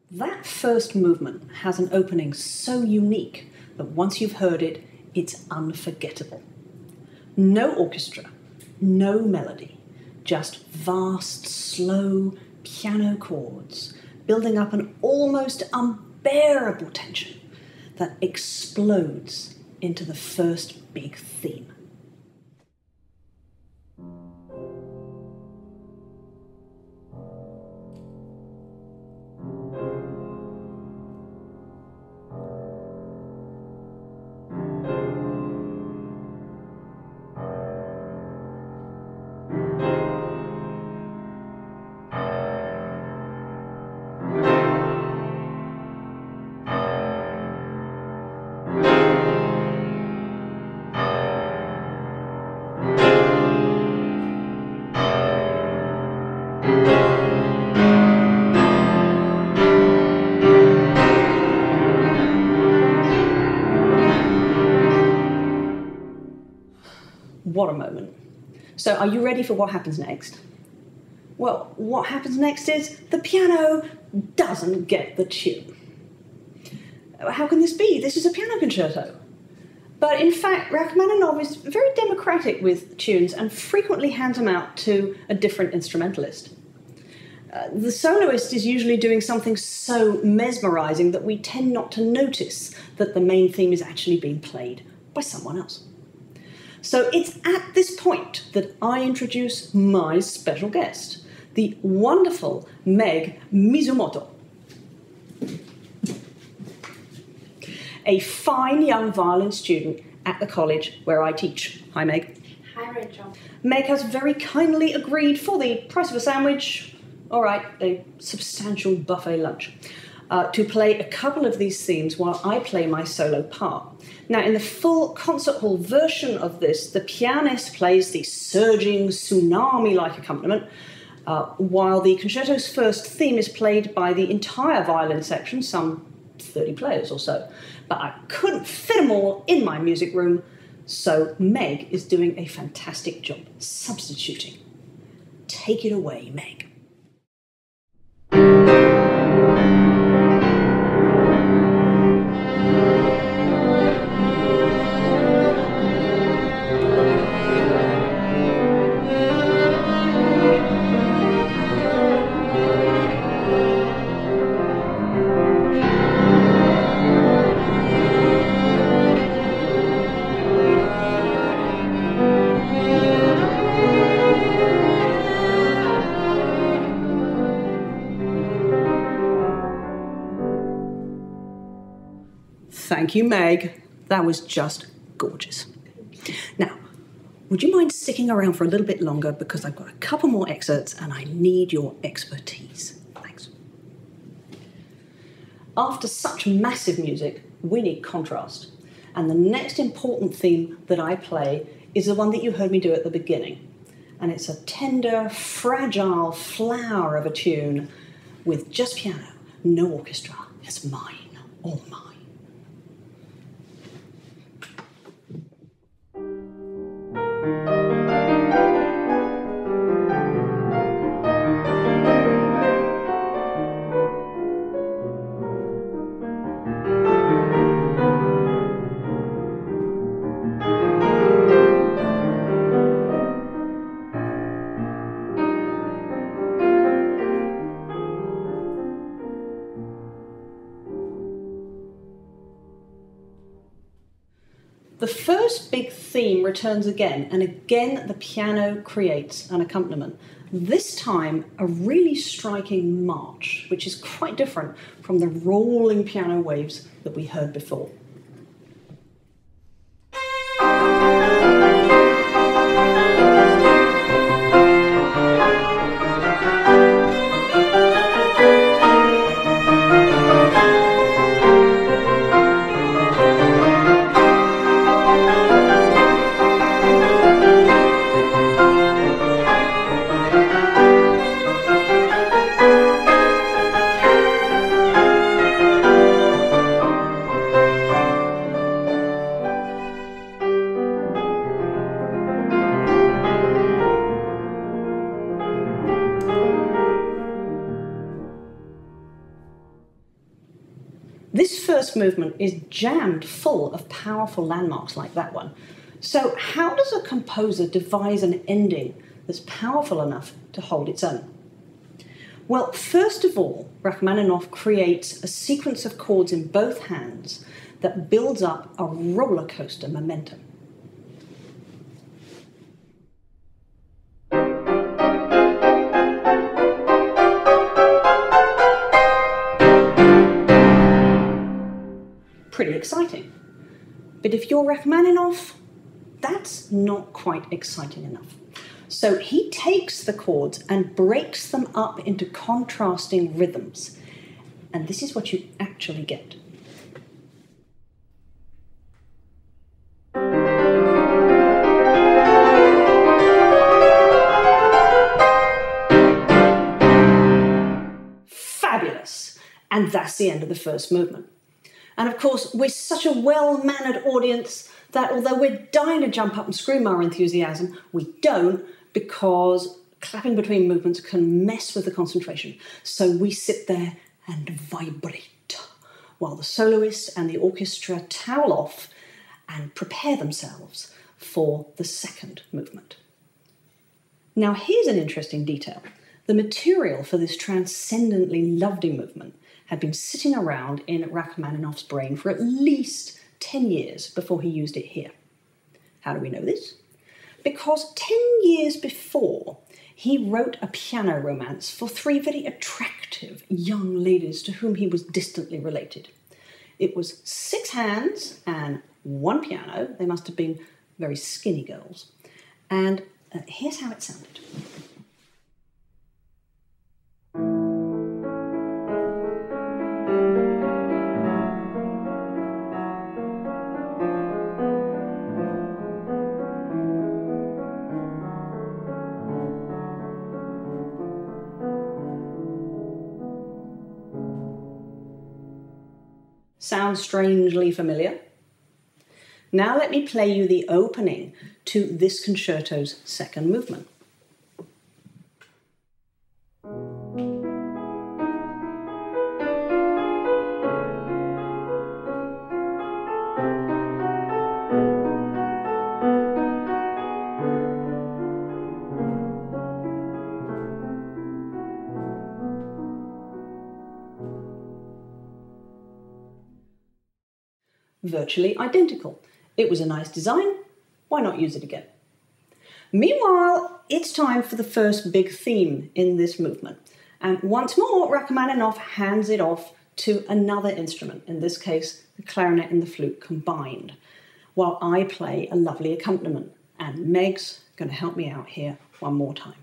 That first movement has an opening so unique that once you've heard it, it's unforgettable. No orchestra, no melody, just vast, slow piano chords building up an almost unbearable tension that explodes into the first big theme. What a moment. So are you ready for what happens next? Well, what happens next is the piano doesn't get the tune. How can this be? This is a piano concerto. But in fact, Rachmaninov is very democratic with tunes and frequently hands them out to a different instrumentalist. The soloist is usually doing something so mesmerizing that we tend not to notice that the main theme is actually being played by someone else. So it's at this point that I introduce my special guest, the wonderful Meg Mizumoto. A fine young violin student at the college where I teach. Hi, Meg. Hi, Rachel. Meg has very kindly agreed for the price of a sandwich, all right, a substantial buffet lunch, to play a couple of these themes while I play my solo part. Now, in the full concert hall version of this, the pianist plays the surging, tsunami-like accompaniment, while the concerto's first theme is played by the entire violin section, some 30 players or so. But I couldn't fit them all in my music room, so Meg is doing a fantastic job substituting. Take it away, Meg. Thank you, Meg. That was just gorgeous. Now, would you mind sticking around for a little bit longer because I've got a couple more excerpts and I need your expertise. Thanks. After such massive music, we need contrast. And the next important theme that I play is the one that you heard me do at the beginning. And it's a tender, fragile flower of a tune with just piano, no orchestra. It's mine, all mine. The first big theme returns again, and again the piano creates an accompaniment. This time, a really striking march, which is quite different from the rolling piano waves that we heard before. movement is jammed full of powerful landmarks like that one. So how does a composer devise an ending that's powerful enough to hold its own? Well, first of all, Rachmaninov creates a sequence of chords in both hands that builds up a roller coaster momentum. Pretty exciting. But if you're Rachmaninov, that's not quite exciting enough. So he takes the chords and breaks them up into contrasting rhythms. And this is what you actually get. Fabulous. And that's the end of the first movement. And of course, we're such a well-mannered audience that although we're dying to jump up and scream our enthusiasm, we don't, because clapping between movements can mess with the concentration. So we sit there and vibrate while the soloist and the orchestra towel off and prepare themselves for the second movement. Now here's an interesting detail. The material for this transcendently lovely movement had been sitting around in Rachmaninoff's brain for at least 10 years before he used it here. How do we know this? Because 10 years before, he wrote a piano romance for 3 very attractive young ladies to whom he was distantly related. It was 6 hands and 1 piano. They must have been very skinny girls. And here's how it sounded. Sounds strangely familiar? Now let me play you the opening to this concerto's second movement. Virtually identical. It was a nice design. Why not use it again? Meanwhile, it's time for the first big theme in this movement. And once more, Rachmaninoff hands it off to another instrument, in this case, the clarinet and the flute combined, while I play a lovely accompaniment. And Meg's going to help me out here one more time.